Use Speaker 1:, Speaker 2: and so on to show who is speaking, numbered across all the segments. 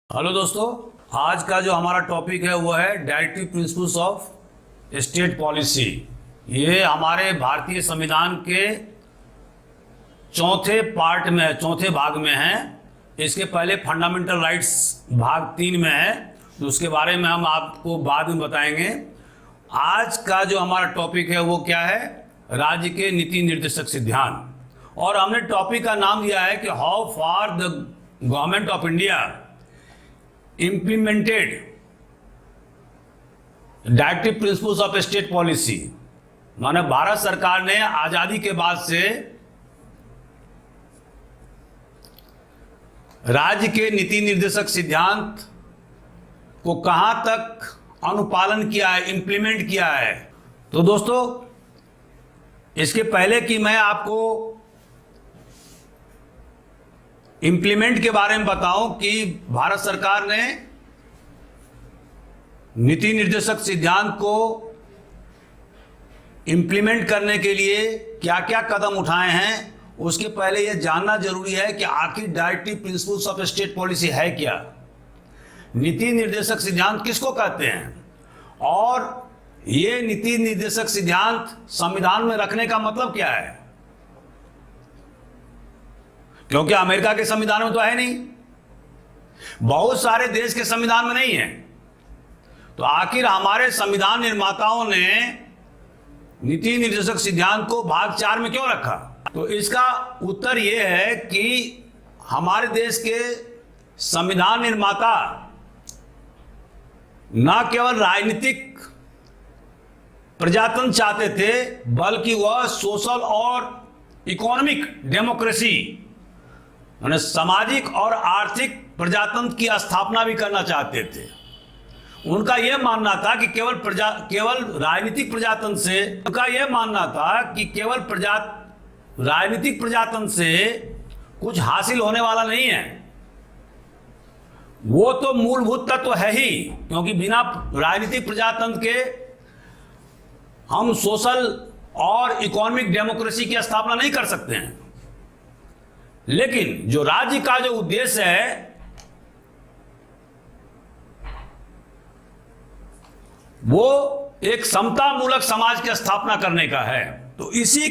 Speaker 1: Hello दोस्तों, आज का जो हमारा टॉपिक है वो है directive principles of state policy. ये हमारे भारतीय संविधान के चौथे भाग में है। इसके पहले फंडामेंटल राइट्स भाग 3 में है, तो उसके बारे में हम आपको बाद में बताएंगे। आज का जो हमारा टॉपिक है वो क्या है? राज्य के नीति निर्देशक सिद्धांत। और हमने टॉपिक का नाम दिया है कि how far the government of India implemented directive principles of state policy. माने भारत सरकार ने आजादी के बाद से राज्य के नीति निर्देशक सिद्धांत को कहां तक अनुपालन किया है, इंप्लीमेंट किया है। तो दोस्तों, इसके पहले कि मैं आपको इंप्लीमेंट के बारे में बताऊं कि भारत सरकार ने नीति निर्देशक सिद्धांत को इंप्लीमेंट करने के लिए क्या क्या कदम उठाए हैं, उसके पहले यह जानना जरूरी है कि आखिर directive principles of state policy है क्या, नीति निर्देशक सिद्धांत किसको कहते हैं, और ये नीति निर्देशक सिद्धांत संविधान में रखने का मतलब क्या है। क्योंकि अमेरिका के संविधान में तो है नहीं, बहुत सारे देश के संविधान में नहीं है। तो आखिर हमारे संविधान निर्माताओं ने नीति निर्देशक सिद्धांत को भाग 4 में क्यों रखा? तो इसका उत्तर यह है कि हमारे देश के संविधान निर्माता न केवल राजनीतिक प्रजातंत्र चाहते थे, बल्कि वह सोशल और इकोनॉमिक डेमोक्रेसी यानी सामाजिक और आर्थिक प्रजातंत्र की स्थापना भी करना चाहते थे। उनका यह मानना था कि केवल राजनीतिक प्रजातंत्र से राजनीतिक प्रजातंत्र से कुछ हासिल होने वाला नहीं है। वो तो मूलभूत तत्व है ही, क्योंकि बिना राजनीतिक प्रजातंत्र के हम सोशल और इकोनॉमिक डेमोक्रेसी की स्थापना नहीं कर सकते हैं। लेकिन जो राज्य का जो उद्देश्य है वो एक समतामूलक समाज की स्थापना करने का है। तो इसी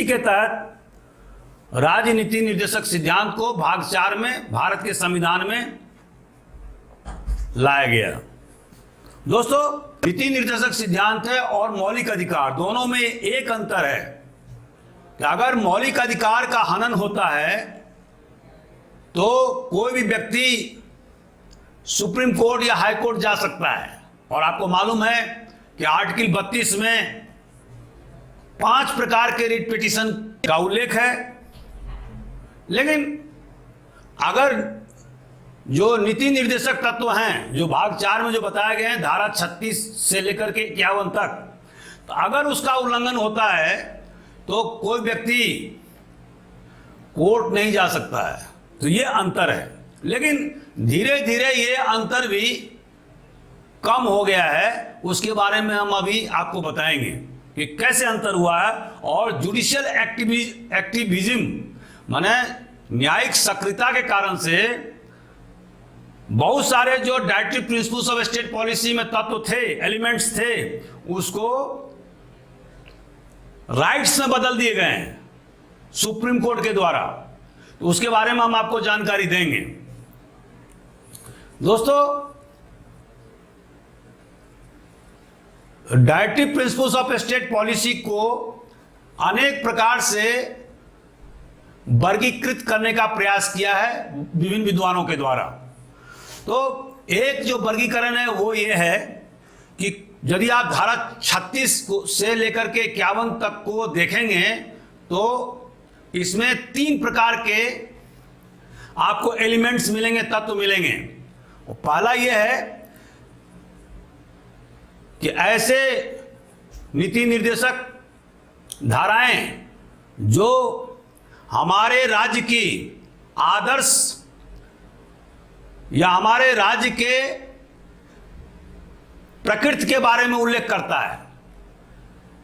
Speaker 1: के तहत राज्य नीति निर्देशक सिद्धांत को भाग 4 में भारत के संविधान में लाया गया। दोस्तों, नीति निर्देशक सिद्धांत है और मौलिक अधिकार, दोनों में एक अंतर है कि अगर मौलिक अधिकार का हनन होता है तो कोई भी व्यक्ति सुप्रीम कोर्ट या हाई कोर्ट जा सकता है। और आपको मालूम है कि आर्टिकल 32 में 5 प्रकार के रिट पिटीशन का उल्लेख है। लेकिन अगर जो नीति निर्देशक तत्व हैं जो भाग 4 में जो बताए गए हैं, धारा 36 से लेकर के 51 तक, तो अगर उसका उल्लंघन होता है तो कोई व्यक्ति कोर्ट नहीं जा सकता है। तो ये अंतर है। लेकिन धीरे धीरे ये अंतर भी कम हो गया है। उसके बारे में हम अभी आपको बताएंगे कि कैसे अंतर हुआ है। और जुडिशियल एक्टिविज्म माने न्यायिक सक्रियता के कारण से बहुत सारे जो directive principles of state policy में तत्व थे, एलिमेंट्स थे, उसको राइट्स में बदल दिए गए हैं सुप्रीम कोर्ट के द्वारा। तो उसके बारे में हम आपको जानकारी देंगे। दोस्तों, directive principles of state policy को अनेक प्रकार से वर्गीकृत करने का प्रयास किया है विभिन्न विद्वानों के द्वारा। तो एक जो वर्गीकरण है वो ये है कि यदि आप धारा 36 से लेकर के 51 तक को देखेंगे तो इसमें 3 प्रकार के आपको एलिमेंट्स मिलेंगे, तत्व मिलेंगे। और पहला यह है कि ऐसे नीति निर्देशक धाराएं जो हमारे राज्य की आदर्श या हमारे राज्य के प्रकृति के बारे में उल्लेख करता है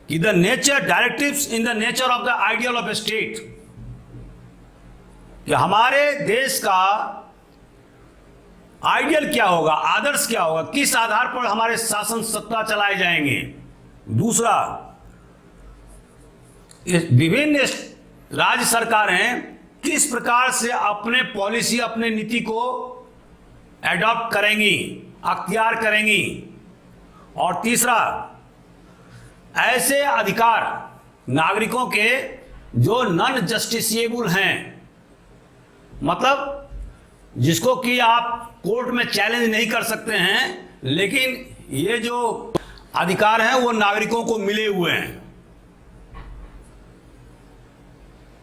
Speaker 1: कि the nature directives in the nature of the ideal of A state, कि हमारे देश का आइडियल क्या होगा, आदर्श क्या होगा, किस आधार पर हमारे शासन सत्ता चलाए जाएंगे। दूसरा, विभिन्न राज्य सरकारें किस प्रकार से अपने पॉलिसी, अपने नीति को एडॉप्ट करेंगी, अख्तियार करेंगी। और तीसरा, ऐसे अधिकार नागरिकों के जो नॉन जस्टिसिएबल हैं, मतलब जिसको कि आप कोर्ट में चैलेंज नहीं कर सकते हैं, लेकिन ये जो अधिकार हैं वो नागरिकों को मिले हुए हैं।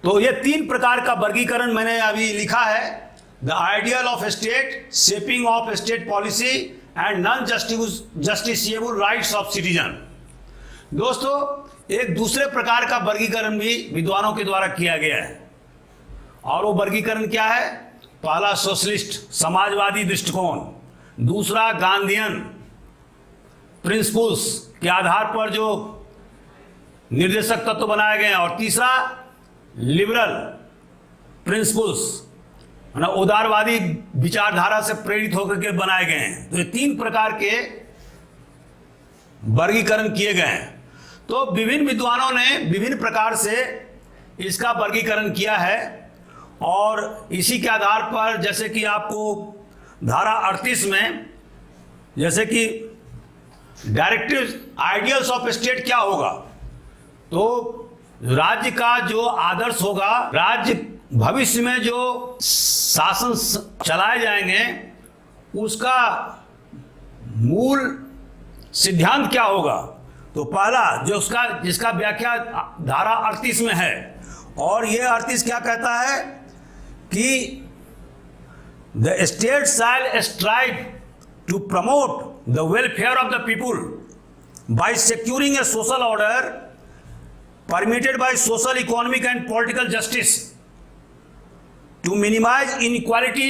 Speaker 1: तो ये 3 प्रकार का वर्गीकरण मैंने अभी लिखा है। The ideal of state, shaping of state policy and non justiciable rights of citizen. दोस्तों, एक दूसरे प्रकार का वर्गीकरण भी विद्वानों के द्वारा किया गया है, और वो वर्गीकरण क्या है? पहला सोशलिस्ट, समाजवादी दृष्टिकोण। दूसरा गांधीयन प्रिंसिपल्स के आधार पर जो निर्देशक तत्व बनाए गए हैं। और तीसरा लिबरल प्रिंसिपल्स, उदारवादी विचारधारा से प्रेरित होकर के बनाए गए हैं। तो ये 3 प्रकार के वर्गीकरण किए गए हैं। तो विभिन्न विद्वानों ने विभिन्न प्रकार से इसका वर्गीकरण किया है, और इसी के आधार पर जैसे कि आपको धारा 38 में, जैसे कि डायरेक्टिव आइडियल्स ऑफ स्टेट क्या होगा, तो राज्य का जो आदर्श होगा, राज्य भविष्य में जो शासन चलाए जाएंगे उसका मूल सिद्धांत क्या होगा। तो पहला जो जिसका व्याख्या धारा 38 में है, और ये 38 क्या कहता है कि the state shall strive to promote the welfare of the people by securing a social order permitted by social, economic and political justice, to minimize inequality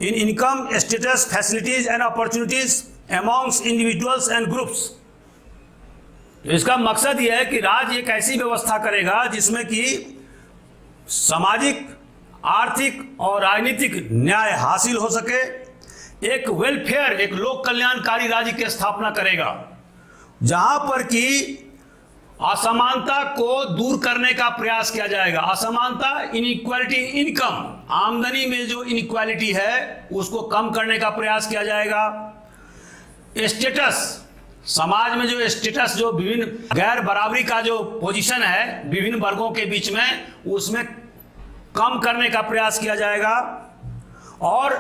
Speaker 1: in income, status, facilities and opportunities amongst individuals and groups। तो इसका मकसद यह है कि राज्य एक ऐसी व्यवस्था करेगा जिसमें कि सामाजिक, आर्थिक और राजनीतिक न्याय हासिल हो सके। एक वेलफेयर, एक लोक कल्याणकारी राज्य की स्थापना करेगा, जहां पर कि असमानता को दूर करने का प्रयास किया जाएगा। असमानता, इनइक्वालिटी, इनकम, आमदनी में जो इनइक्वालिटी है उसको कम करने का प्रयास किया जाएगा। स्टेटस, समाज में जो स्टेटस, जो विभिन्न गैर बराबरी का जो पोजीशन है विभिन्न वर्गों के बीच में, उसमें कम करने का प्रयास किया जाएगा। और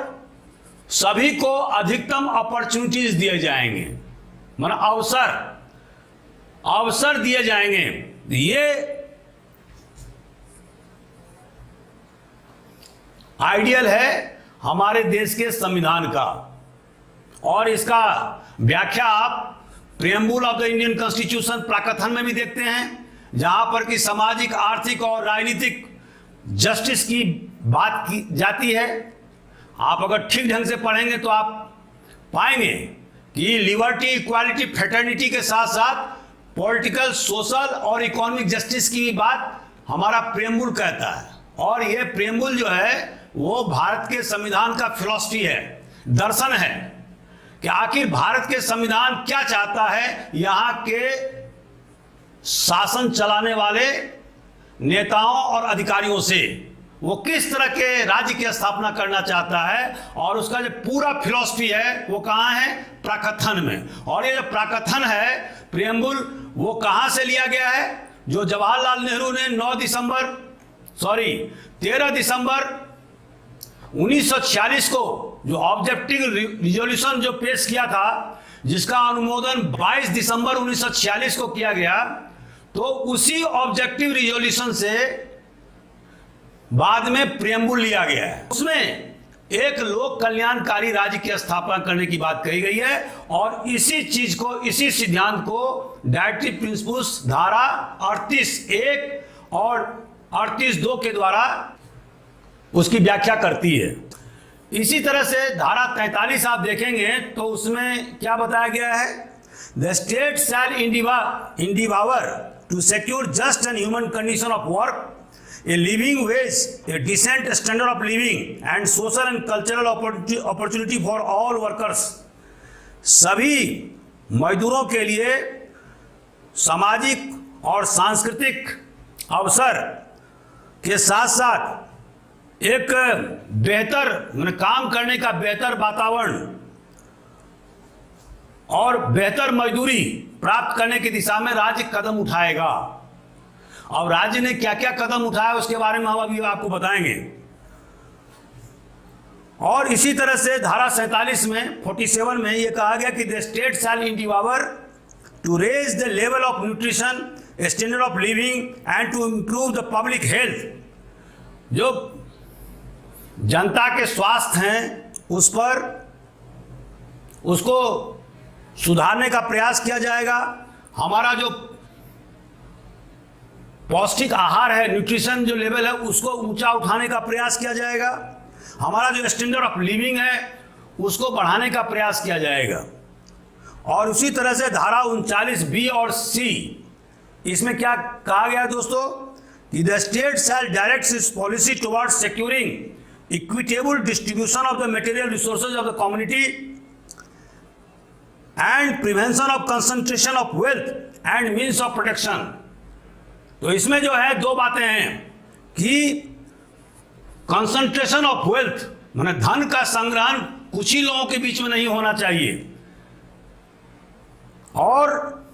Speaker 1: सभी को अधिकतम अपॉर्चुनिटीज दिए जाएंगे, मतलब अवसर दिए जाएंगे। ये आइडियल है हमारे देश के संविधान का, और इसका व्याख्या आप प्रियम्बुल ऑफ द इंडियन कॉन्स्टिट्यूशन प्राकथन में भी देखते हैं, जहां पर कि सामाजिक, आर्थिक और राजनीतिक जस्टिस की बात की जाती है। आप अगर ठीक ढंग से पढ़ेंगे तो आप पाएंगे कि लिबर्टी, इक्वालिटी, फ्रेटर्निटी के साथ साथ पॉलिटिकल, सोशल और इकोनॉमिक जस्टिस की बात हमारा प्रियम्बुल कहता है। और ये प्रियम्बुल जो है वो भारत के संविधान का फिलॉसफी है, दर्शन है कि आखिर भारत के संविधान क्या चाहता है यहाँ के शासन चलाने वाले नेताओं और अधिकारियों से। वो किस तरह के राज्य की स्थापना करना चाहता है, और उसका जो पूरा फिलॉसफी है वो कहाँ है? प्राकथन में। और ये जो प्राकथन है, प्रियम्बुल, वो कहाँ से लिया गया है? जो जवाहरलाल नेहरू ने 13 दिसंबर 1946 को जो ऑब्जेक्टिव रिजोल्यूशन जो पेश किया था, जिसका अनुमोदन 22 दिसंबर 1946 को किया गया, तो उसी ऑब्जेक्टिव रिजोल्यूशन से बाद में प्रियम्बुल लिया गया है। उसमें एक लोक कल्याणकारी राज्य की स्थापना करने की बात कही गई है, और इसी चीज को, इसी सिद्धांत को डायरेक्टिव प्रिंसिपल्स धारा 38(1) और 38(2) के द्वारा उसकी व्याख्या करती है। इसी तरह से धारा 43 आप देखेंगे तो उसमें क्या बताया गया है? The state shall endeavor to secure just and human condition of work a living wage, a decent standard of living and social and cultural opportunity for all workers. सभी मजदूरों के लिए सामाजिक और सांस्कृतिक अवसर के साथ साथ एक बेहतर काम करने का बेहतर वातावरण और बेहतर मजदूरी प्राप्त करने की दिशा में राज्य कदम उठाएगा। और राज्य ने क्या क्या कदम उठाया उसके बारे में हम अभी आपको बताएंगे। और इसी तरह से धारा 47 में 47 में यह कहा गया कि the state shall endeavour to raise the level of nutrition, standard of living and to improve the public health. जो जनता के स्वास्थ्य हैं उस पर उसको सुधारने का प्रयास किया जाएगा। हमारा जो पौष्टिक आहार है, न्यूट्रिशन जो लेवल है उसको ऊंचा उठाने का प्रयास किया जाएगा। हमारा जो स्टैंडर्ड ऑफ लिविंग है उसको बढ़ाने का प्रयास किया जाएगा। और उसी तरह से धारा 39B और C, इसमें क्या कहा गया दोस्तों कि the state shell direct it's policy towards securing equitable distribution of the material resources of the community and prevention of concentration of wealth and means of protection. तो इसमें जो है दो बातें हैं कि कंसंट्रेशन ऑफ वेल्थ माने धन का संग्रहण कुछ ही लोगों के बीच में नहीं होना चाहिए, और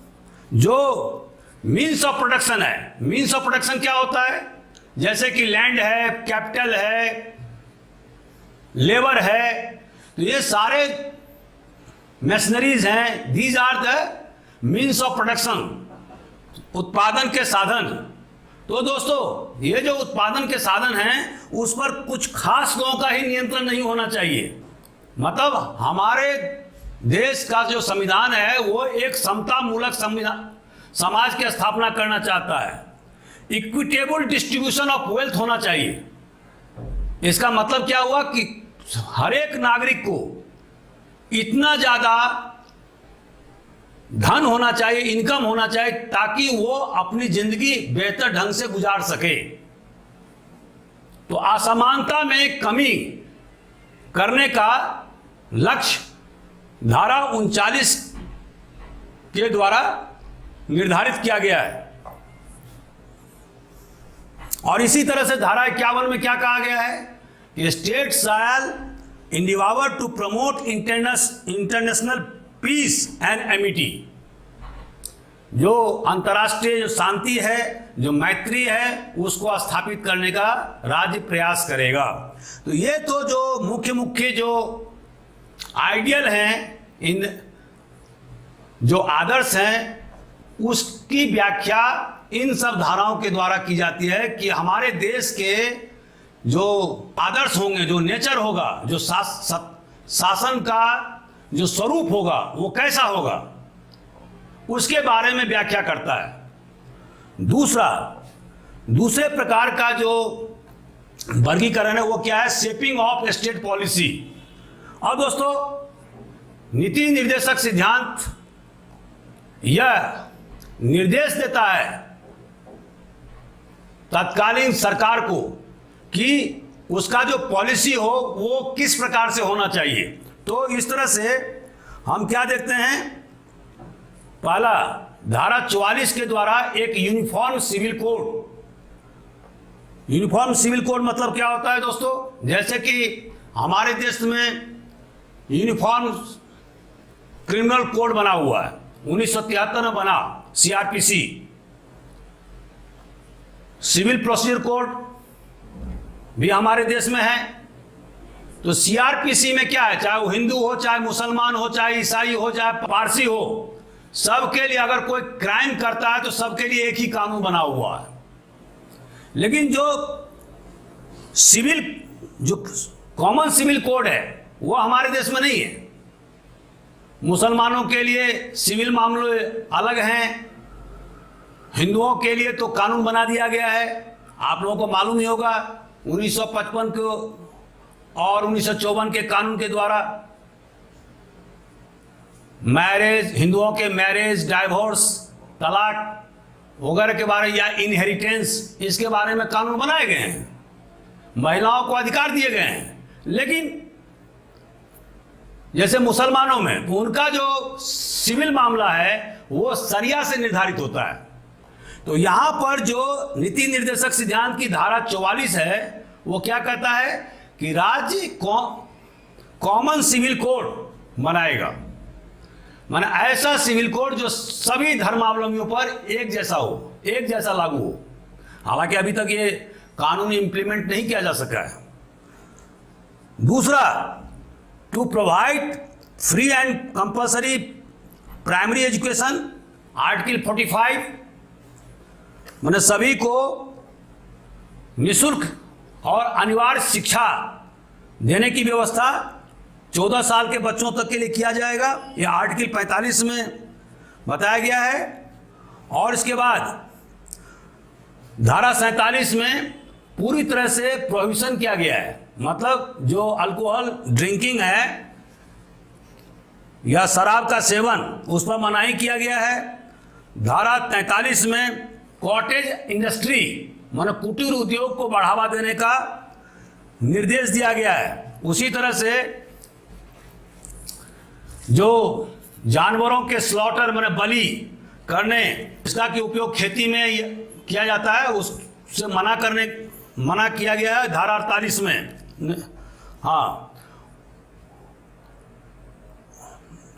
Speaker 1: जो मीन्स ऑफ प्रोटेक्शन है, मीन्स ऑफ प्रोटेक्शन क्या होता है, जैसे कि लैंड है, कैपिटल है, लेबर है, तो ये सारे मशीनरीज हैं, these are the means of production, उत्पादन के साधन। तो दोस्तों ये जो उत्पादन के साधन हैं उस पर कुछ खास लोगों का ही नियंत्रण नहीं होना चाहिए। मतलब हमारे देश का जो संविधान है वो एक समता मूलक संविधान समाज की स्थापना करना चाहता है। इक्विटेबल डिस्ट्रीब्यूशन ऑफ वेल्थ होना चाहिए। इसका मतलब क्या हुआ कि हर एक नागरिक को इतना ज़्यादा धन होना चाहिए, इनकम होना चाहिए, ताकि वो अपनी जिंदगी बेहतर ढंग से गुजार सके। तो असमानता में कमी करने का लक्ष्य धारा 39 के द्वारा निर्धारित किया गया है। और इसी तरह से धारा 51 में क्या कहा गया है कि state shall endeavor to promote international peace and amity। जो अंतर्राष्ट्रीय जो शांति है, जो मैत्री है, उसको स्थापित करने का राज्य प्रयास करेगा। तो ये तो जो मुख्य मुख्य जो आइडियल हैं, इन जो आदर्श हैं, उसकी व्याख्या इन सब धाराओं के द्वारा की जाती है कि हमारे देश के जो आदर्श होंगे, जो नेचर होगा, जो शासन का जो स्वरूप होगा वो कैसा होगा, उसके बारे में व्याख्या करता है। दूसरे प्रकार का जो वर्गीकरण है वो क्या है, शेपिंग ऑफ स्टेट पॉलिसी। और दोस्तों नीति निर्देशक सिद्धांत यह निर्देश देता है तत्कालीन सरकार को कि उसका जो पॉलिसी हो वो किस प्रकार से होना चाहिए। तो इस तरह से हम क्या देखते हैं, पहला धारा 44 के द्वारा एक uniform civil code. Uniform civil code मतलब क्या होता है दोस्तों, जैसे कि हमारे देश में यूनिफॉर्म क्रिमिनल कोड बना हुआ है, 1973 में बना CRPC। सिविल प्रोसीजर कोड भी हमारे देश में है। तो CRPC में क्या है, चाहे वो हिंदू हो, चाहे मुसलमान हो, चाहे ईसाई हो, चाहे पारसी हो, सबके लिए अगर कोई क्राइम करता है तो सबके लिए एक ही कानून बना हुआ है। लेकिन जो कॉमन सिविल कोड है वो हमारे देश में नहीं है। मुसलमानों के लिए सिविल मामले अलग हैं, हिंदुओं के लिए तो कानून बना दिया गया है। आप लोगों को मालूम ही होगा 1955 को और 1954 के कानून के द्वारा मैरिज, हिंदुओं के मैरिज, डाइवोर्स, तलाक वगैरह के बारे या इनहेरिटेंस, इसके बारे में कानून बनाए गए हैं, महिलाओं को अधिकार दिए गए हैं। लेकिन जैसे मुसलमानों में उनका जो सिविल मामला है वो शरिया से निर्धारित होता है। तो यहां पर जो नीति निर्देशक सिद्धांत की धारा 44 है वो क्या कहता है कि राज्य कॉमन सिविल कोड बनाएगा, माने ऐसा सिविल कोड जो सभी धर्मावलंबियों पर एक जैसा हो, एक जैसा लागू हो। हालांकि अभी तक ये कानून इंप्लीमेंट नहीं किया जा सका है। दूसरा, to provide free and compulsory primary education, article 45, माने सभी को निःशुल्क और अनिवार्य शिक्षा देने की व्यवस्था 14 साल के बच्चों तक के लिए किया जाएगा, यह आर्टिकल 45 में बताया गया है। और इसके बाद धारा 47 में पूरी तरह से प्रोहिबिशन किया गया है, मतलब जो अल्कोहल ड्रिंकिंग है या शराब का सेवन उस पर मनाही किया गया है। धारा 43 में कॉटेज इंडस्ट्री माने कुटीर उद्योग को बढ़ावा देने का निर्देश दिया गया है। उसी तरह से जो जानवरों के स्लॉटर माने बलि करने, इसका की उपयोग खेती में किया जाता है, उससे मना किया गया है धारा 48 में। हाँ,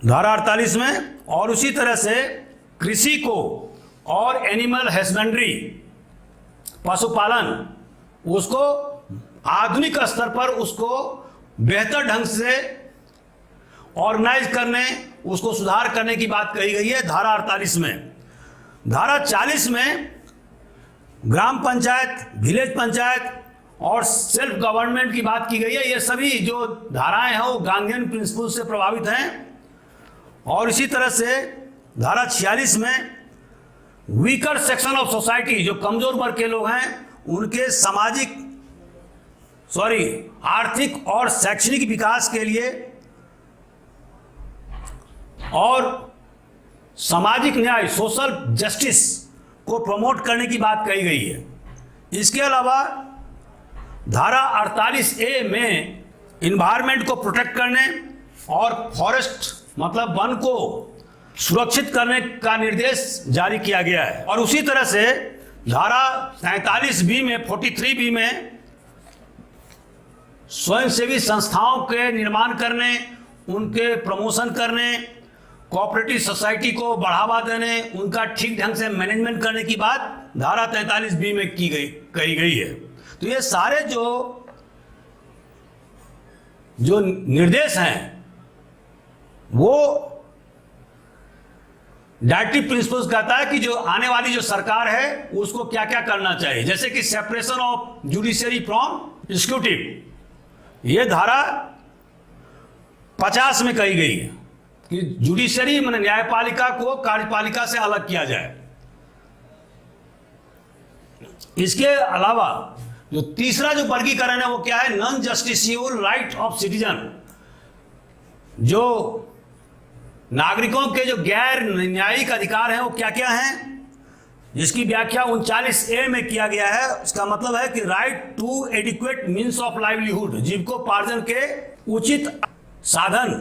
Speaker 1: धारा 48 में। और उसी तरह से कृषि को और एनिमल हस्बेंड्री, पशुपालन, उसको आधुनिक स्तर पर उसको बेहतर ढंग से ऑर्गेनाइज करने, उसको सुधार करने की बात कही गई है धारा 48 में। धारा 40 में ग्राम पंचायत, विलेज पंचायत और सेल्फ गवर्नमेंट की बात की गई है। ये सभी जो धाराएं हैं वो गांधीयन प्रिंसिपल से प्रभावित हैं। और इसी तरह से धारा 46 में वीकर सेक्शन ऑफ सोसाइटी, जो कमजोर वर्ग के लोग हैं, उनके आर्थिक और शैक्षणिक विकास के लिए और सामाजिक न्याय, सोशल जस्टिस को प्रमोट करने की बात कही गई है। इसके अलावा धारा 48A में इन्वायरमेंट को प्रोटेक्ट करने और फॉरेस्ट मतलब वन को सुरक्षित करने का निर्देश जारी किया गया है। और उसी तरह से धारा 47B में 43B में स्वयंसेवी संस्थाओं के निर्माण करने, उनके प्रमोशन करने, कोऑपरेटिव सोसाइटी को बढ़ावा देने, उनका ठीक ढंग से मैनेजमेंट करने की बात धारा 43B में कही गई है। तो ये सारे जो निर्देश हैं वो डायरेक्टिव प्रिंसिपल्स कहता है कि जो आने वाली जो सरकार है उसको क्या क्या करना चाहिए। जैसे कि separation of judiciary from executive, ये धारा 50 में कही गई है कि जुडिशरी माने न्यायपालिका को कार्यपालिका से अलग किया जाए। इसके अलावा जो तीसरा जो वर्गीकरण है वो क्या है, non justiciable right of citizen, जो नागरिकों के जो गैर न्यायिक अधिकार हैं वो क्या क्या हैं, जिसकी व्याख्या 39A में किया गया है। इसका मतलब है कि right to adequate means of livelihood, जीविकोपार्जन के उचित साधन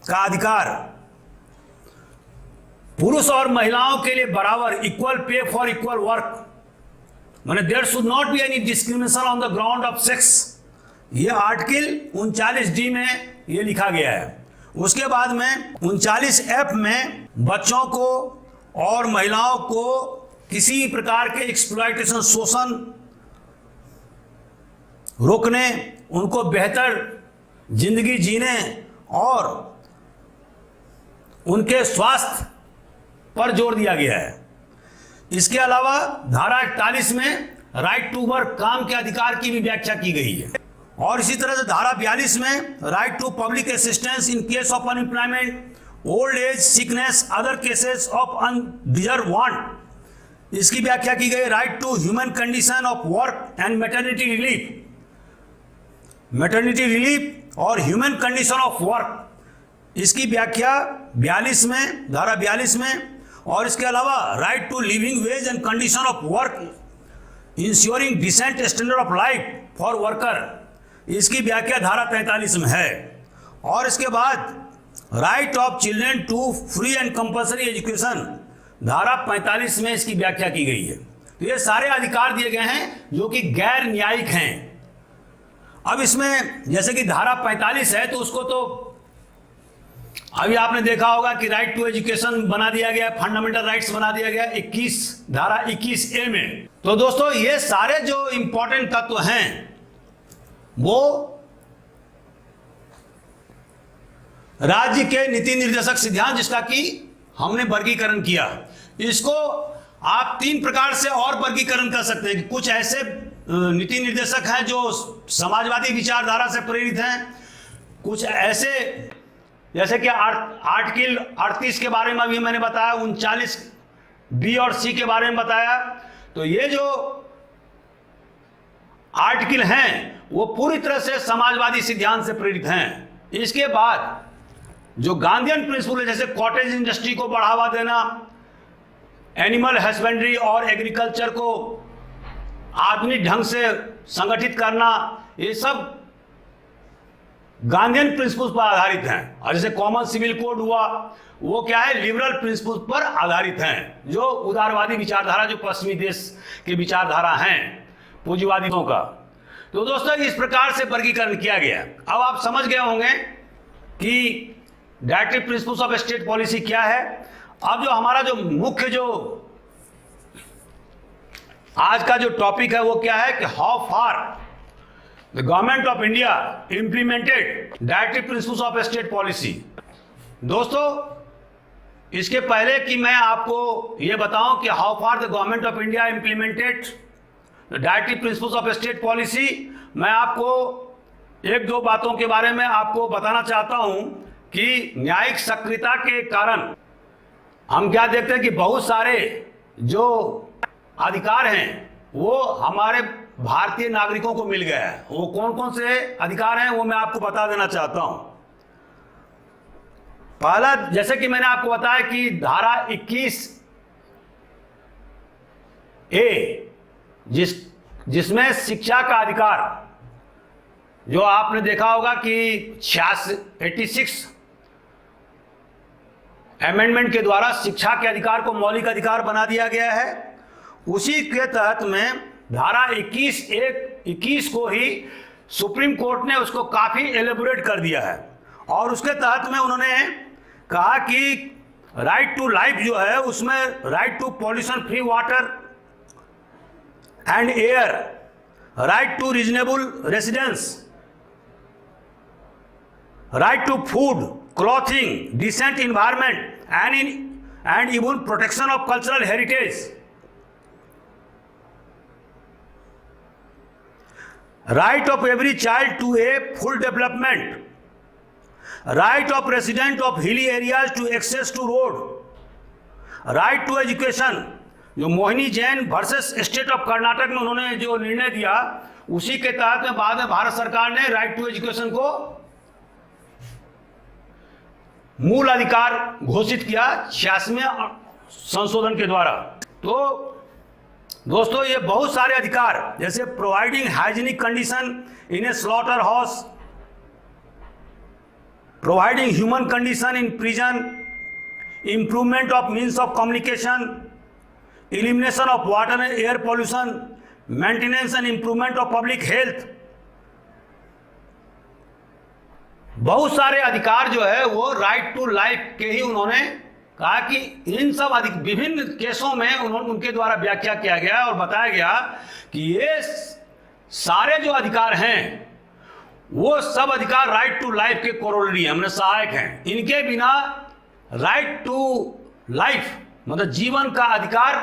Speaker 1: का अधिकार, पुरुष और महिलाओं के लिए बराबर, equal pay for equal work, माने there should not be any discrimination on the ground of sex, ये आर्टिकल 39D में ये लिखा गया है। उसके बाद में 39F में बच्चों को और महिलाओं को किसी प्रकार के एक्सप्लॉयटेशन, शोषण रोकने, उनको बेहतर जिंदगी जीने और उनके स्वास्थ्य पर जोर दिया गया है। इसके अलावा धारा 41 में राइट टू वर्क, काम के अधिकार की भी व्याख्या की गई है। और इसी तरह से धारा 42 में right to public assistance in case of unemployment, old age, sickness, other cases of undeserved want, इसकी व्याख्या की गई। Right to human condition of work and maternity relief, maternity relief और ह्यूमन कंडीशन ऑफ वर्क, इसकी व्याख्या 42 में, धारा 42 में। और इसके अलावा right to living wage and condition of work ensuring decent standard of life for worker, इसकी व्याख्या धारा 43 में है। और इसके बाद right of children to free and compulsory education, धारा 45 में इसकी व्याख्या की गई है। तो ये सारे अधिकार दिए गए हैं जो कि गैर न्यायिक हैं। अब इसमें जैसे कि धारा 45 है तो उसको तो अभी आपने देखा होगा कि राइट टू एजुकेशन बना दिया गया, फंडामेंटल राइट्स बना दिया गया 21 धारा 21A में। तो दोस्तों ये सारे जो इंपॉर्टेंट तत्व हैं वो राज्य के नीति निर्देशक सिद्धांत, जिसका कि हमने वर्गीकरण किया, इसको आप 3 प्रकार से और वर्गीकरण कर सकते हैं कि कुछ ऐसे नीति निर्देशक हैं जो समाजवादी विचारधारा से प्रेरित हैं, कुछ ऐसे जैसे कि आर्टिकल 38 के बारे में अभी मैंने बताया, 39B और C के बारे में बताया। तो ये जो आर्टिकल हैं वो पूरी तरह से समाजवादी सिद्धांत से प्रेरित हैं। इसके बाद जो गांधीयन प्रिंसिपल है, जैसे कॉटेज इंडस्ट्री को बढ़ावा देना, एनिमल हस्बेंड्री और एग्रीकल्चर को आधुनिक ढंग से संगठित करना, ये सब गांधीयन प्रिंसिपल्स पर आधारित हैं। और जैसे कॉमन सिविल कोड हुआ वो क्या है, लिबरल प्रिंसिपल्स पर आधारित हैं, जो उदारवादी विचारधारा जो पश्चिमी देश के विचारधारा हैं पूंजीवादियों का। तो दोस्तों इस प्रकार से वर्गीकरण किया गया। अब आप समझ गए होंगे कि directive principles of state policy क्या है। अब जो हमारा जो मुख्य जो आज का जो टॉपिक है वो क्या है कि how far the government of India implemented directive principles of state policy. दोस्तों इसके पहले कि मैं आपको ये बताऊं कि how far the government of India implemented directive principles of state policy, मैं आपको 1-2 बातों के बारे में आपको बताना चाहता हूं कि न्यायिक सक्रियता के कारण हम क्या देखते हैं कि बहुत सारे जो अधिकार हैं वो हमारे भारतीय नागरिकों को मिल गया है। वो कौन कौन से अधिकार हैं वो मैं आपको बता देना चाहता हूं। पहला, जैसे कि मैंने आपको बताया कि धारा 21A जिसमें शिक्षा का अधिकार, जो आपने देखा होगा कि 86 अमेंडमेंट के द्वारा शिक्षा के अधिकार को मौलिक अधिकार बना दिया गया है। उसी के तहत में धारा 21 को ही सुप्रीम कोर्ट ने उसको काफी एलेबोरेट कर दिया है। और उसके तहत में उन्होंने कहा कि राइट टू लाइफ जो है उसमें right to pollution free water and air, right to reasonable residence, right to food, clothing, decent environment and even protection of cultural heritage, right of every child to a full development, right of resident of hilly areas to access to road, right to education। जो Mohini Jain versus state of Karnataka में उन्होंने जो निर्णय दिया उसी के तहत में बाद में भारत सरकार ने राइट टू एजुकेशन को मूल अधिकार घोषित किया 86वें संशोधन के द्वारा। तो दोस्तों ये बहुत सारे अधिकार, जैसे providing hygienic condition in A slaughter house, providing human condition in prison, improvement of means of communication, elimination of water and air pollution, maintenance and improvement of public health, बहुत सारे अधिकार जो है वो राइट टू लाइफ के ही उन्होंने कहा कि इन सब विभिन्न केसों में उनके द्वारा व्याख्या किया गया और बताया गया कि ये सारे जो अधिकार हैं वो सब अधिकार राइट टू लाइफ के कोरोलरी हैं, हमने सहायक हैं। इनके बिना राइट टू लाइफ मतलब जीवन का अधिकार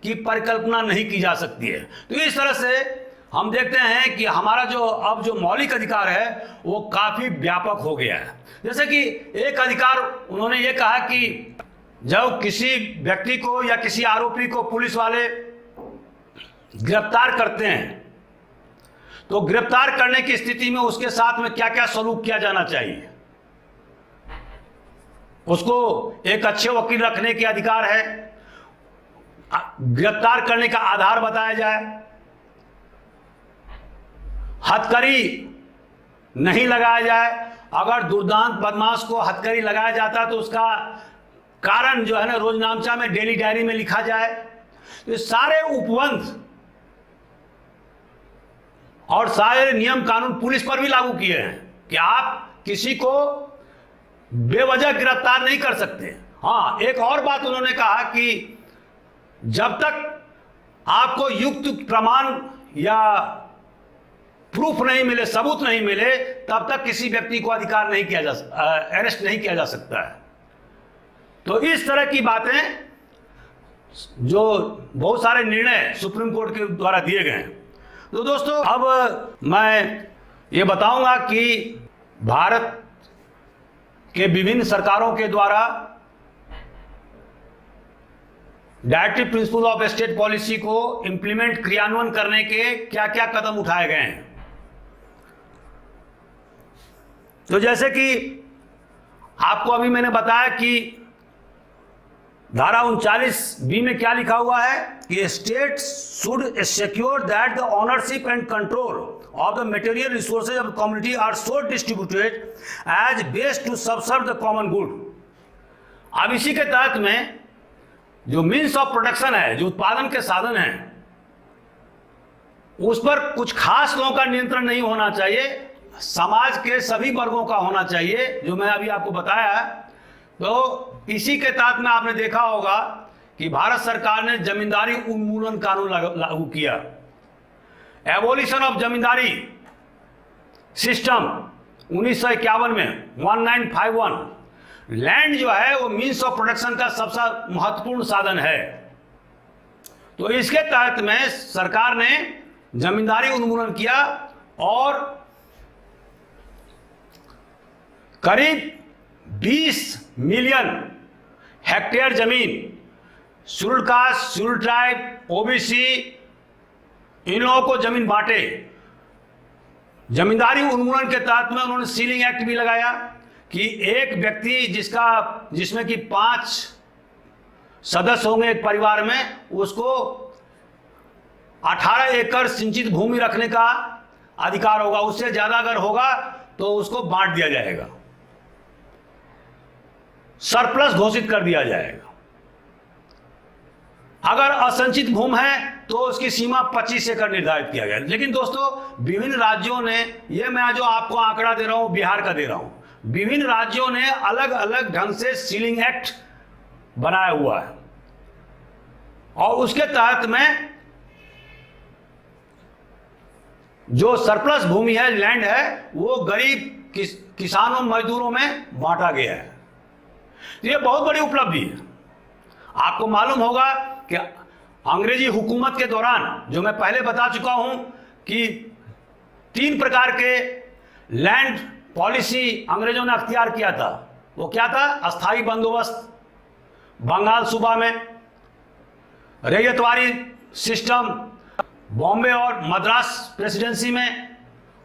Speaker 1: की परिकल्पना नहीं की जा सकती है। तो इस तरह से हम देखते हैं कि हमारा जो अब जो मौलिक अधिकार है वो काफी व्यापक हो गया है। जैसे कि एक अधिकार उन्होंने ये कहा कि जब किसी व्यक्ति को या किसी आरोपी को पुलिस वाले गिरफ्तार करते हैं तो गिरफ्तार करने की स्थिति में उसके साथ में क्या क्या सलूक किया जाना चाहिए। उसको एक अच्छे वकील रखने के अधिकार है, गिरफ्तार करने का आधार बताया जाए, हथकड़ी नहीं लगाया जाए। अगर दुर्दांत बदमाश को हथकड़ी लगाया जाता तो उसका कारण जो है ना रोजनामचा में, डेली डायरी में लिखा जाए। तो सारे उपबंध और सारे नियम कानून पुलिस पर भी लागू किए हैं कि आप किसी को बेवजह गिरफ्तार नहीं कर सकते। हाँ, एक और बात उन्होंने कहा कि जब तक आपको युक्त प्रमाण या प्रूफ नहीं मिले, सबूत नहीं मिले, तब तक किसी व्यक्ति को अधिकार नहीं किया अरेस्ट नहीं किया जा सकता है। तो इस तरह की बातें, जो बहुत सारे निर्णय सुप्रीम कोर्ट के द्वारा दिए गए हैं। तो दोस्तों, अब मैं ये बताऊंगा कि भारत के विभिन्न सरकारों के द्वारा directive principle of state policy को इंप्लीमेंट, क्रियान्वयन करने के क्या क्या कदम उठाए गए हैं। तो जैसे कि आपको अभी मैंने बताया कि धारा 39B में क्या लिखा हुआ है कि state should secure that the ownership and control of the material resources of the community are so distributed as best to subserve the common good. अब इसी के तहत में जो मीन्स ऑफ प्रोडक्शन है, जो उत्पादन के साधन हैं, उस पर कुछ खास लोगों का नियंत्रण नहीं होना चाहिए, समाज के सभी वर्गों का होना चाहिए, जो मैं अभी आपको बताया। तो इसी के तहत में आपने देखा होगा कि भारत सरकार ने जमींदारी उन्मूलन कानून लागू किया, एबोलिशन ऑफ जमींदारी सिस्टम 1951 में 1951। लैंड जो है वो मीन्स ऑफ प्रोडक्शन का सबसे महत्वपूर्ण साधन है। तो इसके तहत में सरकार ने जमींदारी उन्मूलन किया और करीब 20 मिलियन हेक्टेयर जमीन scheduled caste, scheduled tribe, OBC, इन लोगों को जमीन बांटे। जमींदारी उन्मूलन के तहत में उन्होंने सीलिंग एक्ट भी लगाया कि एक व्यक्ति जिसमें कि 5 सदस्य होंगे एक परिवार में, उसको 18 एकड़ सिंचित भूमि रखने का अधिकार होगा। उससे ज्यादा अगर होगा तो उसको बांट दिया जाएगा, सरप्लस घोषित कर दिया जाएगा। अगर असंचित भूमि है तो उसकी सीमा 25 एकड़ निर्धारित किया गया। लेकिन दोस्तों, विभिन्न राज्यों ने, ये मैं जो आपको आंकड़ा दे रहा हूं बिहार का दे रहा हूं, विभिन्न राज्यों ने अलग अलग ढंग से सीलिंग एक्ट बनाया हुआ है और उसके तहत में जो सरप्लस भूमि है, लैंड है, वो गरीब किसानों मजदूरों में बांटा गया है। तो ये बहुत बड़ी उपलब्धि है। आपको मालूम होगा कि अंग्रेजी हुकूमत के दौरान, जो मैं पहले बता चुका हूं कि 3 प्रकार के लैंड पॉलिसी अंग्रेजों ने अख्तियार किया था। वो क्या था? अस्थाई बंदोबस्त बंगाल सूबा में, रैयतवारी सिस्टम बॉम्बे और मद्रास प्रेसिडेंसी में,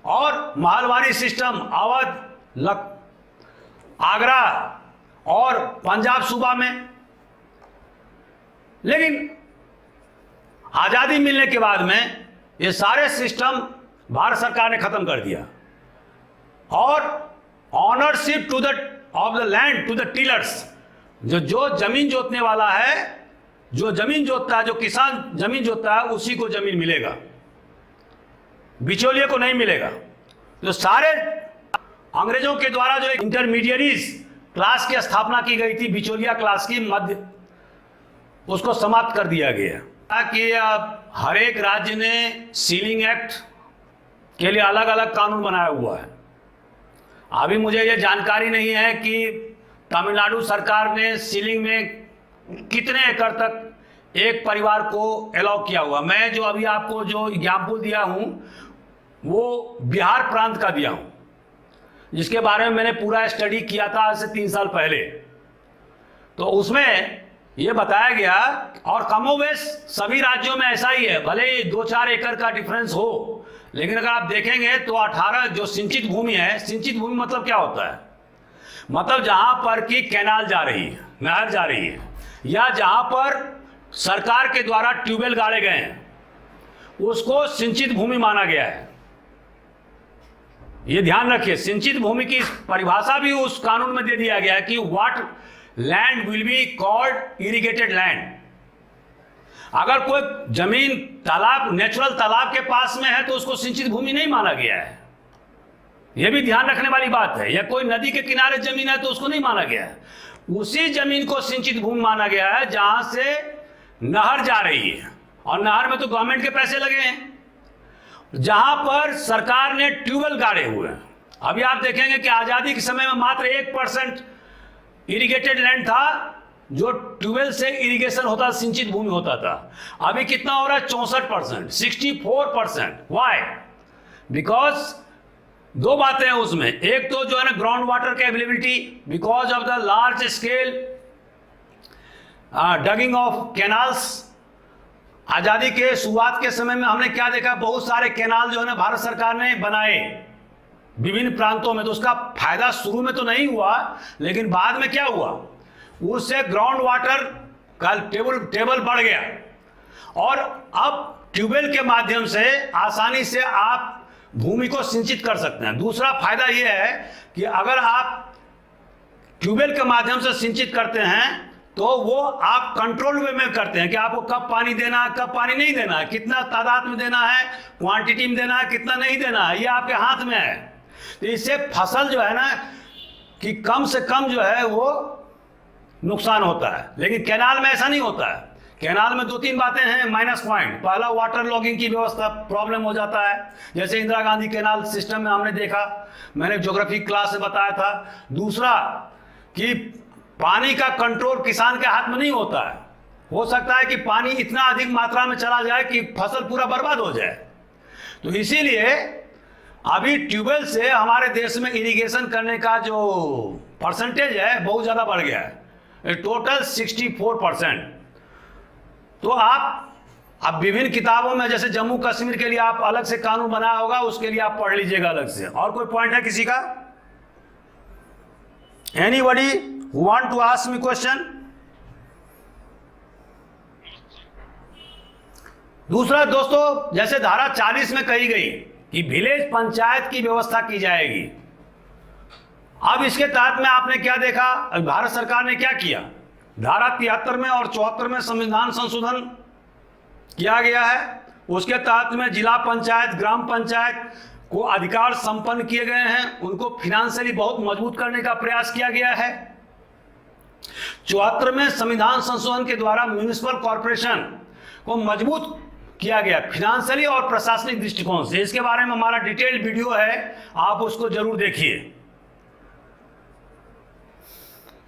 Speaker 1: और महलवारी सिस्टम अवध, आगरा और पंजाब सूबा में। लेकिन आजादी मिलने के बाद में ये सारे सिस्टम भारत सरकार ने खत्म कर दिया और ownership to the of the land to the tillers, जो जमीन जोतने वाला है, जो जमीन जोतता है, जो किसान जमीन जोतता है, उसी को जमीन मिलेगा, बिचौलिए को नहीं मिलेगा। तो सारे अंग्रेजों के द्वारा जो इंटरमीडिएरीज क्लास की स्थापना की गई थी, बिचौलिया क्लास की, मध्य, उसको समाप्त कर दिया गया। कि अब हर एक राज्य ने सीलिंग एक्ट के लिए अलग अलग कानून बनाया हुआ है। अभी मुझे ये जानकारी नहीं है कि तमिलनाडु सरकार ने सीलिंग में कितने एकड़ तक एक परिवार को अलाउ किया हुआ। मैं जो अभी आपको जो एग्जाम्पल दिया हूँ वो बिहार प्रांत का दिया हूँ, जिसके बारे में मैंने पूरा स्टडी किया था आज से 3 साल पहले। तो उसमें ये बताया गया, और कमोबेश सभी राज्यों में ऐसा ही है, भले ही 2-4 एकड़ का डिफरेंस हो, लेकिन अगर आप देखेंगे तो 18 जो सिंचित भूमि है, सिंचित भूमि मतलब क्या होता है? मतलब जहां पर कि कैनाल जा रही है, नहर जा रही है, या जहां पर सरकार के द्वारा ट्यूबवेल गाड़े गए हैं उसको सिंचित भूमि माना गया है। ये ध्यान रखिए, सिंचित भूमि की परिभाषा भी उस कानून में दे दिया गया है कि what land will be called irrigated land. अगर कोई जमीन तालाब, नेचुरल तालाब के पास में है तो उसको सिंचित भूमि नहीं माना गया है। यह भी ध्यान रखने वाली बात है। या कोई नदी के किनारे जमीन है तो उसको नहीं माना गया है। उसी जमीन को सिंचित भूमि माना गया है जहां से नहर जा रही है, और नहर में तो गवर्नमेंट के पैसे लगे हैं। जहां पर सरकार ने ट्यूबवेल गाड़े हुए हैं। अभी आप देखेंगे कि आजादी के समय में मात्र 1% इरिगेटेड लैंड था जो ट्यूबवेल से इरिगेशन होता, सिंचित भूमि होता था। अभी कितना हो रहा है? 64%, 64%। वाई? बिकॉज दो बातें हैं उसमें। एक तो जो है ना ग्राउंड वाटर की availability, because of the large scale डगिंग of canals. आजादी के शुरुआत के समय में हमने क्या देखा? बहुत सारे कैनाल जो है ना भारत सरकार ने बनाए विभिन्न प्रांतों में। तो उसका फायदा शुरू में तो नहीं हुआ, लेकिन बाद में क्या हुआ? उससे ग्राउंड वाटर का टेबल बढ़ गया, और अब ट्यूबवेल के माध्यम से आसानी से आप भूमि को सिंचित कर सकते हैं। दूसरा फायदा यह है कि अगर आप ट्यूबवेल के माध्यम से सिंचित करते हैं तो वो आप कंट्रोल वे में करते हैं कि आपको कब पानी देना है, कब पानी नहीं देना है, कितना तादाद में देना है, क्वांटिटी में देना है, कितना नहीं देना है, ये आपके हाथ में है। तो इससे फसल जो है ना कि कम से कम जो है वो नुकसान होता है। लेकिन कैनाल में ऐसा नहीं होता है। कैनाल में 2-3 बातें हैं माइनस पॉइंट। पहला, वाटर लॉगिंग की व्यवस्था प्रॉब्लम हो जाता है, जैसे इंदिरा गांधी कैनाल सिस्टम में हमने देखा, मैंने ज्योग्राफी क्लास में बताया था। दूसरा कि पानी का कंट्रोल किसान के हाथ में नहीं होता है। हो सकता है कि पानी इतना अधिक मात्रा में चला जाए कि फसल पूरा बर्बाद हो जाए। तो इसीलिए अभी ट्यूबवेल से हमारे देश में इरिगेशन करने का जो परसेंटेज है बहुत ज़्यादा बढ़ गया है, टोटल 64%। तो आप विभिन्न किताबों में, जैसे जम्मू कश्मीर के लिए आप अलग से कानून बनाया होगा, उसके लिए आप पढ़ लीजिएगा अलग से। और कोई पॉइंट है किसी का? Anybody who want to ask me question? दूसरा दोस्तों, जैसे धारा 40 में कही गई कि विलेज पंचायत की व्यवस्था की जाएगी। अब इसके तहत में आपने क्या देखा? भारत सरकार ने क्या किया? धारा 73 में और 74 में संविधान संशोधन किया गया है। उसके तहत में जिला पंचायत, ग्राम पंचायत को अधिकार संपन्न किए गए हैं। उनको फिनेंशियली बहुत मजबूत करने का प्रयास किया गया है। 74 में संविधान संशोधन के द्वारा म्युनिसिपल कॉर्पोरेशन को मजबूत किया गया फिनेंशियली और प्रशासनिक दृष्टिकोण से। इसके बारे में हमारा डिटेल्ड वीडियो है, आप उसको जरूर देखिए।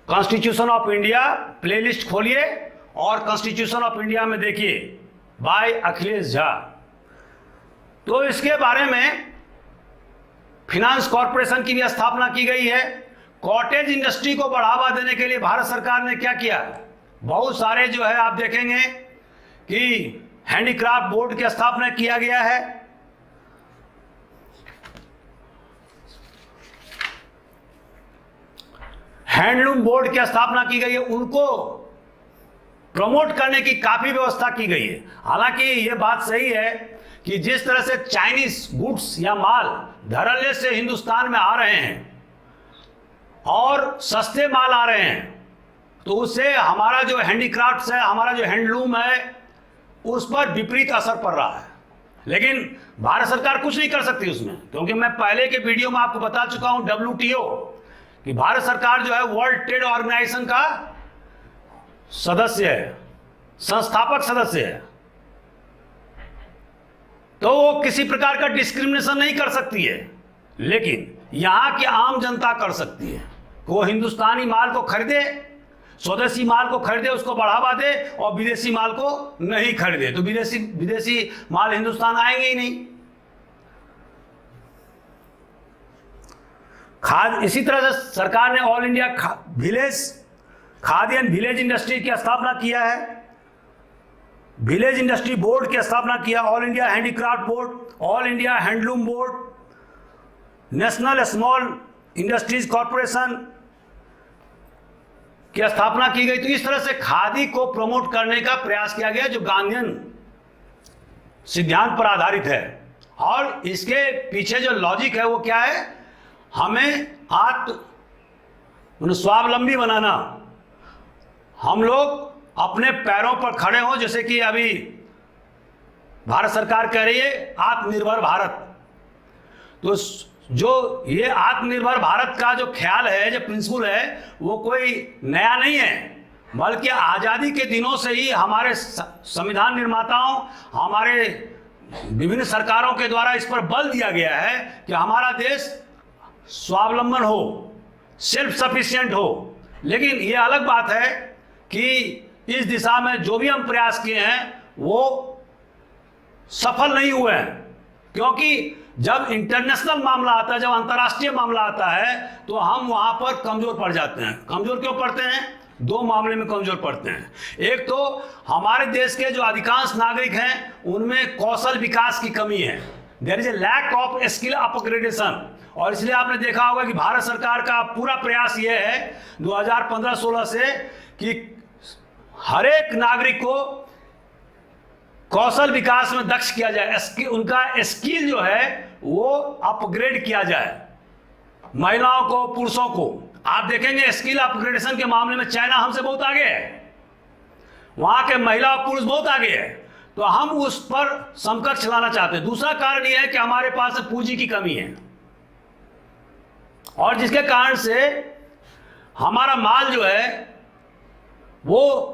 Speaker 1: कॉन्स्टिट्यूशन ऑफ इंडिया प्लेलिस्ट खोलिए और कॉन्स्टिट्यूशन ऑफ इंडिया में देखिए, बाय अखिलेश झा। तो इसके बारे में फिनांस कॉर्पोरेशन की भी स्थापना की गई है। कॉटेज इंडस्ट्री को बढ़ावा देने के लिए भारत सरकार ने क्या किया? बहुत सारे जो है आप देखेंगे कि हैंडीक्राफ्ट बोर्ड की स्थापना किया गया है। हैंडलूम बोर्ड की स्थापना की गई है। उनको प्रमोट करने की काफी व्यवस्था की गई है। हालांकि यह बात सही है कि जिस तरह से चाइनीज गुड्स या माल धड़ल्ले से हिंदुस्तान में आ रहे हैं और सस्ते माल आ रहे हैं, तो उससे हमारा जो हैंडीक्राफ्ट्स है, हमारा जो हैंडलूम है, उस पर विपरीत असर पड़ रहा है। लेकिन भारत सरकार कुछ नहीं कर सकती उसमें, क्योंकि मैं पहले के वीडियो में आपको बता चुका हूं WTO कि भारत सरकार जो है वर्ल्ड ट्रेड ऑर्गेनाइजेशन का सदस्य है, संस्थापक सदस्य है। तो वो किसी प्रकार का डिस्क्रिमिनेशन नहीं कर सकती है, लेकिन यहां की आम जनता कर सकती है। वो हिंदुस्तानी माल को खरीदे, स्वदेशी माल को खरीदे, उसको बढ़ावा दे, और विदेशी माल को नहीं खरीदे, तो विदेशी माल हिंदुस्तान आएंगे ही नहीं। इसी तरह से सरकार ने all India khadi and village industry की स्थापना किया है। विलेज इंडस्ट्री बोर्ड की स्थापना किया, all India handicraft board, all India handloom board, national small industries corporation की स्थापना की गई। तो इस तरह से खादी को प्रमोट करने का प्रयास किया गया जो गांधीयन सिद्धांत पर आधारित है। और इसके पीछे जो लॉजिक है वो क्या है, हमें स्वावलंबी बनाना, हम लोग अपने पैरों पर खड़े हों, जैसे कि अभी भारत सरकार कह रही है आत्मनिर्भर भारत। तो जो ये आत्मनिर्भर भारत का जो ख्याल है, जो प्रिंसिपल है, वो कोई नया नहीं है, बल्कि आज़ादी के दिनों से ही हमारे संविधान निर्माताओं, हमारे विभिन्न सरकारों के द्वारा इस पर बल दिया गया है कि हमारा देश स्वावलंबन हो, सेल्फ सफिशिएंट हो। लेकिन ये अलग बात है कि इस दिशा में जो भी हम प्रयास किए हैं वो सफल नहीं हुए हैं, क्योंकि जब इंटरनेशनल मामला आता है, जब अंतर्राष्ट्रीय मामला आता है, तो हम वहां पर कमजोर पड़ जाते हैं। कमजोर क्यों पड़ते हैं? दो मामले में कमजोर पड़ते हैं। एक तो हमारे देश के जो अधिकांश नागरिक हैं उनमें कौशल विकास की कमी है, there is a lack of skill upgradation. और इसलिए आपने देखा होगा कि भारत सरकार का पूरा प्रयास यह है 2015-16 से कि हर एक नागरिक को कौशल विकास में दक्ष किया जाए, उनका स्किल जो है वो अपग्रेड किया जाए, महिलाओं को, पुरुषों को। आप देखेंगे स्किल अपग्रेडेशन के मामले में चाइना हमसे बहुत आगे है, वहां के महिला और पुरुष बहुत आगे है, तो हम उस पर समकक्ष लाना चाहते हैं। दूसरा कारण यह है कि हमारे पास पूंजी की कमी है, और जिसके कारण से हमारा माल जो है वो,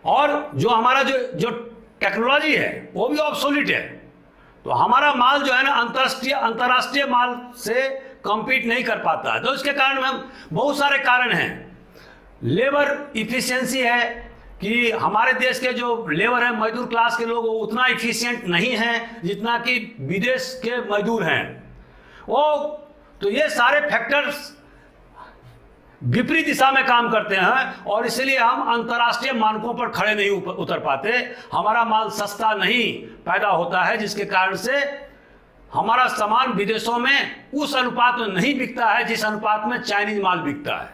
Speaker 1: और जो हमारा जो टेक्नोलॉजी है वो भी ऑब्सोलीट है। तो हमारा माल जो है ना अंतर्राष्ट्रीय माल से compete नहीं कर पाता है। तो इसके कारण में बहुत सारे कारण हैं। लेबर इफिशियंसी है कि हमारे देश के जो लेबर है, मजदूर क्लास के लोग, वो उतना इफिशियंट नहीं हैं जितना कि विदेश के मजदूर हैं वो। तो ये सारे फैक्टर्स विपरीत दिशा में काम करते हैं, और इसलिए हम अंतर्राष्ट्रीय मानकों पर खड़े नहीं उतर पाते। हमारा माल सस्ता नहीं पैदा होता है, जिसके कारण से हमारा सामान विदेशों में उस अनुपात में नहीं बिकता है जिस अनुपात में चाइनीज माल बिकता है।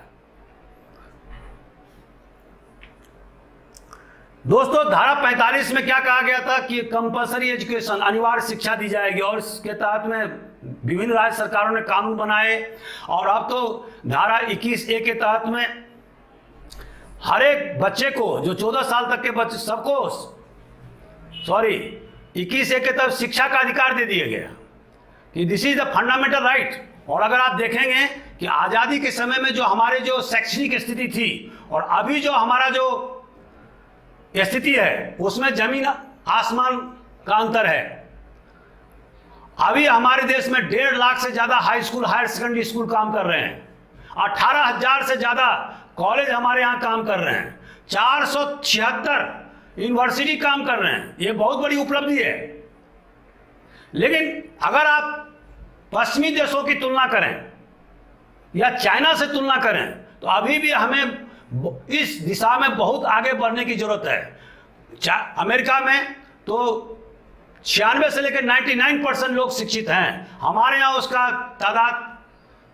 Speaker 1: दोस्तों, धारा 45 में क्या कहा गया था कि कंपल्सरी एजुकेशन, अनिवार्य शिक्षा दी जाएगी, और इसके तहत में विभिन्न राज्य सरकारों ने कानून बनाए। और अब तो धारा 21A के तहत में हर एक बच्चे को, जो 14 साल तक के बच्चे, सबको 21A के तहत शिक्षा का अधिकार दे दिया गया कि this is the fundamental right. और अगर आप देखेंगे कि आज़ादी के समय में जो हमारे जो शैक्षणिक स्थिति थी और अभी जो हमारा जो स्थिति है, उसमें जमीन आसमान का अंतर है। अभी हमारे देश में 1.5 लाख से ज़्यादा high school, higher secondary school काम कर रहे हैं, 18,000 से ज़्यादा कॉलेज हमारे यहाँ काम कर रहे हैं, 476 यूनिवर्सिटी काम कर रहे हैं। ये बहुत बड़ी उपलब्धि है। लेकिन अगर आप पश्चिमी देशों की तुलना करें या चाइना से तुलना करें, तो अभी भी हमें इस दिशा में बहुत आगे बढ़ने की जरूरत है। अमेरिका में तो 96 से लेकर 99% लोग शिक्षित हैं, हमारे यहाँ उसका तादाद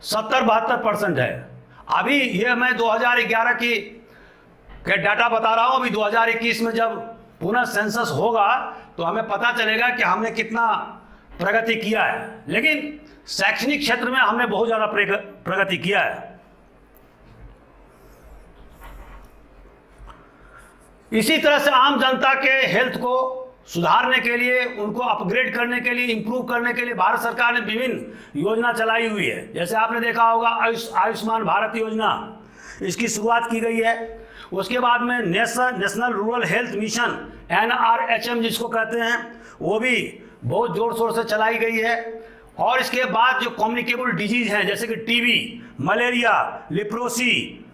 Speaker 1: 70-72% है। अभी ये मैं 2011 की के डाटा बता रहा हूँ। अभी 2021 में जब पुनः सेंसस होगा तो हमें पता चलेगा कि हमने कितना प्रगति किया है। लेकिन शैक्षणिक क्षेत्र में हमने बहुत ज़्यादा प्रगति किया है। इसी तरह से आम जनता के हेल्थ को सुधारने के लिए, उनको अपग्रेड करने के लिए, इंप्रूव करने के लिए भारत सरकार ने विभिन्न योजना चलाई हुई है। जैसे आपने देखा होगा आयुष्मान भारत योजना, इसकी शुरुआत की गई है। उसके बाद में national rural health mission NRHM जिसको कहते हैं, वो भी बहुत जोर शोर से चलाई गई है। और इसके बाद जो कम्युनिकेबल डिजीज हैं जैसे कि टीबी, मलेरिया, लिप्रोसी,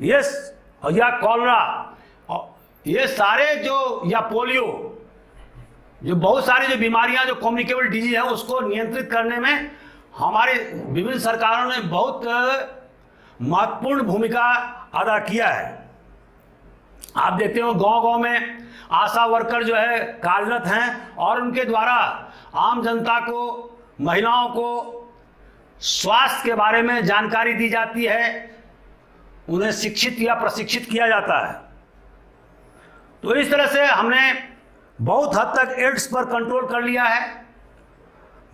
Speaker 1: या कॉलरा, ये सारे जो, या पोलियो, जो बहुत सारी जो बीमारियां जो कम्युनिकेबल डिजीज है उसको नियंत्रित करने में हमारे विभिन्न सरकारों ने बहुत महत्वपूर्ण भूमिका अदा किया है। आप देखते हो गांव-गांव में आशा वर्कर जो है कार्यरत हैं, और उनके द्वारा आम जनता को, महिलाओं को स्वास्थ्य के बारे में जानकारी दी जाती है। उन्हें शिक्षित या प्रशिक्षित किया जाता है। तो इस तरह से हमने बहुत हद तक एड्स पर कंट्रोल कर लिया है।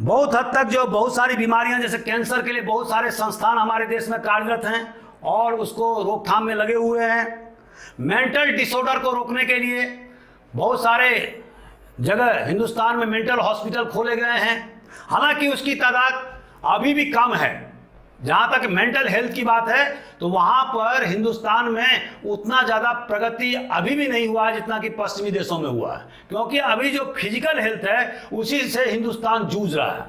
Speaker 1: बहुत हद तक जो बहुत सारी बीमारियां जैसे कैंसर के लिए बहुत सारे संस्थान हमारे देश में कार्यरत हैं और उसको रोकथाम में लगे हुए हैं। मेंटल डिसऑर्डर को रोकने के लिए बहुत सारे जगह हिंदुस्तान में मेंटल हॉस्पिटल खोले गए हैं। हालांकि उसकी तादाद अभी भी कम है। जहाँ तक मेंटल हेल्थ की बात है तो वहाँ पर हिंदुस्तान में उतना ज़्यादा प्रगति अभी भी नहीं हुआ है जितना कि पश्चिमी देशों में हुआ है, क्योंकि अभी जो फिजिकल हेल्थ है उसी से हिंदुस्तान जूझ रहा है।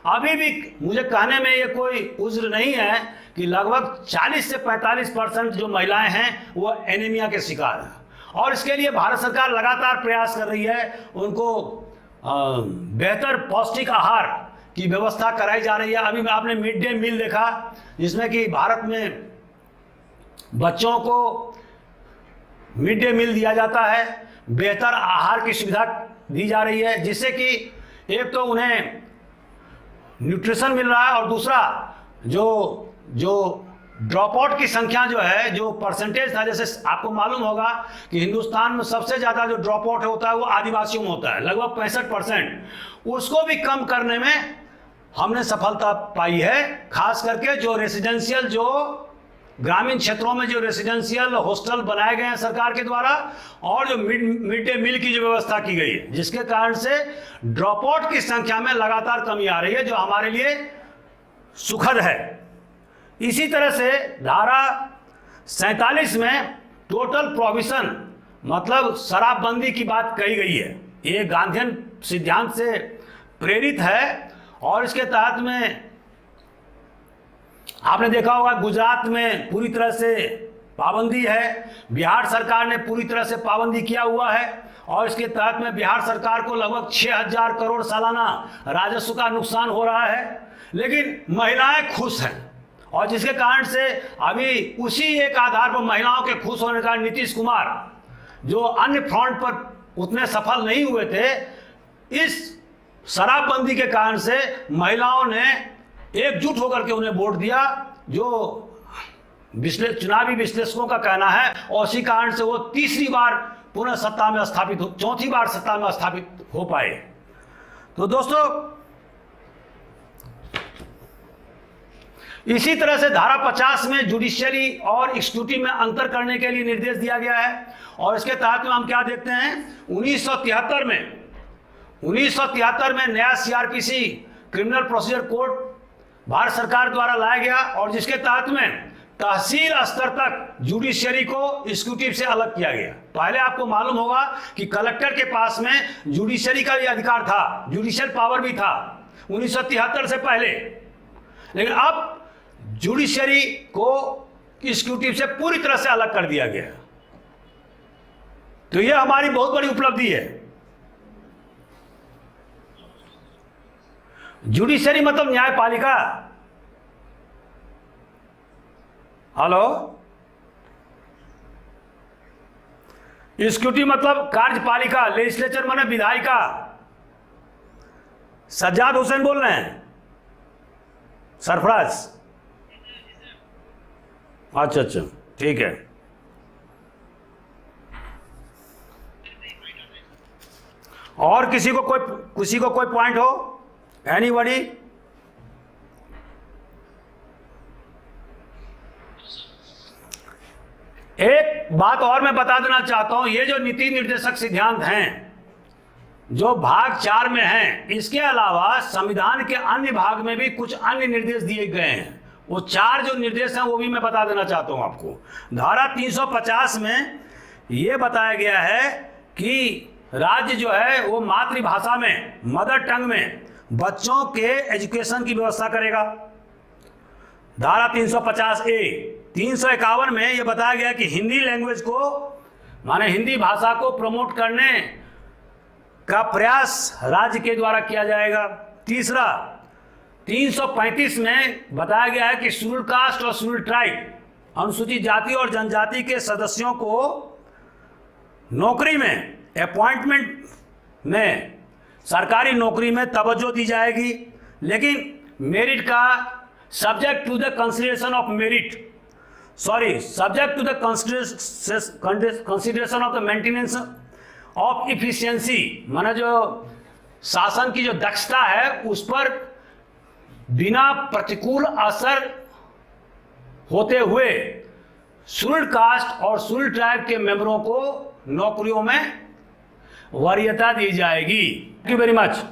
Speaker 1: अभी भी मुझे कहने में ये कोई उज्र नहीं है कि लगभग 40 से 45% जो महिलाएं हैं वो एनीमिया के शिकार हैं, और इसके लिए भारत सरकार लगातार प्रयास कर रही है। उनको बेहतर पौष्टिक आहार की व्यवस्था कराई जा रही है। अभी आपने मिड डे मील देखा जिसमें कि भारत में बच्चों को मिड डे मील दिया जाता है, बेहतर आहार की सुविधा दी जा रही है, जिससे कि एक तो उन्हें न्यूट्रिशन मिल रहा है और दूसरा जो ड्रॉप आउट की संख्या जो है, जो परसेंटेज था, जैसे आपको मालूम होगा कि हिंदुस्तान में सबसे ज़्यादा जो ड्रॉप आउट होता है वो आदिवासियों में होता है, लगभग 65%। उसको भी कम करने में हमने सफलता पाई है। खास करके जो रेसिडेंशियल, जो ग्रामीण क्षेत्रों में जो रेसिडेंशियल हॉस्टल बनाए गए हैं सरकार के द्वारा, और जो मिड डे मील की जो व्यवस्था की गई है, जिसके कारण से ड्रॉप आउट की संख्या में लगातार कमी आ रही है, जो हमारे लिए सुखद है। इसी तरह से धारा 47 में टोटल प्रोहिबिशन मतलब शराबबंदी की बात कही गई है। ये गांधीयन सिद्धांत से प्रेरित है और इसके तहत में आपने देखा होगा गुजरात में पूरी तरह से पाबंदी है, बिहार सरकार ने पूरी तरह से पाबंदी किया हुआ है, और इसके तहत में बिहार सरकार को लगभग 6000 करोड़ सालाना राजस्व का नुकसान हो रहा है। लेकिन महिलाएं खुश हैं, और जिसके कारण से अभी उसी एक आधार पर महिलाओं के खुश होने का नीतीश कुमार, जो अन्य फ्रंट पर उतने सफल नहीं हुए थे, इस शराबबंदी के कारण से महिलाओं ने एकजुट होकर के उन्हें वोट दिया, जो चुनावी विश्लेषकों का कहना है, और इसी कारण से वो तीसरी बार पुनः सत्ता में स्थापित हो, चौथी बार सत्ता में स्थापित हो पाए। तो दोस्तों, इसी तरह से धारा 50 में जुडिशियरी और एग्जीक्यूटिव में अंतर करने के लिए निर्देश दिया गया है, और इसके तहत में हम क्या देखते हैं, 1973 में नया CrPC criminal procedure code Bharat सरकार द्वारा लाया गया, और जिसके तहत में तहसील स्तर तक जुडिशियरी को एग्जीक्यूटिव से अलग किया गया। पहले आपको मालूम होगा कि कलेक्टर के पास में जुडिशियरी का भी अधिकार था, जुडिशियल पावर भी था 1973 से पहले, लेकिन अब जुडिशियरी को एग्जीक्यूटिव से पूरी तरह से अलग कर दिया गया। तो यह हमारी बहुत बड़ी उपलब्धि है। जुडिशियरी मतलब न्यायपालिका। हेलो, एग्जीक्यूटिव मतलब कार्यपालिका, लेजिस्लेचर माने विधायिका। सज्जाद हुसैन बोल रहे हैं? सरफराज, अच्छा अच्छा, ठीक है। और किसी को कोई पॉइंट हो? एनीबॉडी? एक बात और मैं बता देना चाहता हूं, ये जो नीति निर्देशक सिद्धांत हैं जो भाग 4 में हैं, इसके अलावा संविधान के अन्य भाग में भी कुछ अन्य निर्देश दिए गए हैं। वो 4 जो निर्देश हैं वो भी मैं बता देना चाहता हूं आपको। धारा 350 में ये बताया गया है कि राज्य जो है वो मातृभाषा में, मदर टंग में बच्चों के एजुकेशन की व्यवस्था करेगा। धारा 350A। 351 में यह बताया गया कि हिंदी लैंग्वेज को, माने हिंदी भाषा को प्रमोट करने का प्रयास राज्य के द्वारा किया जाएगा। तीसरा, 335 में बताया गया है कि शेड्यूल कास्ट और शेड्यूल ट्राइब, अनुसूचित जाति और जनजाति के सदस्यों को नौकरी में, अपॉइंटमेंट में, सरकारी नौकरी में तवज्जो दी जाएगी, लेकिन मेरिट का, subject to the consideration of merit, subject to the consideration of the maintenance of efficiency, माना जो शासन की जो दक्षता है उस पर बिना प्रतिकूल असर होते हुए शेड्यूल्ड कास्ट और शेड्यूल्ड ट्राइब के मेंबरों को नौकरियों में वरीयता दी जाएगी। Thank you very much.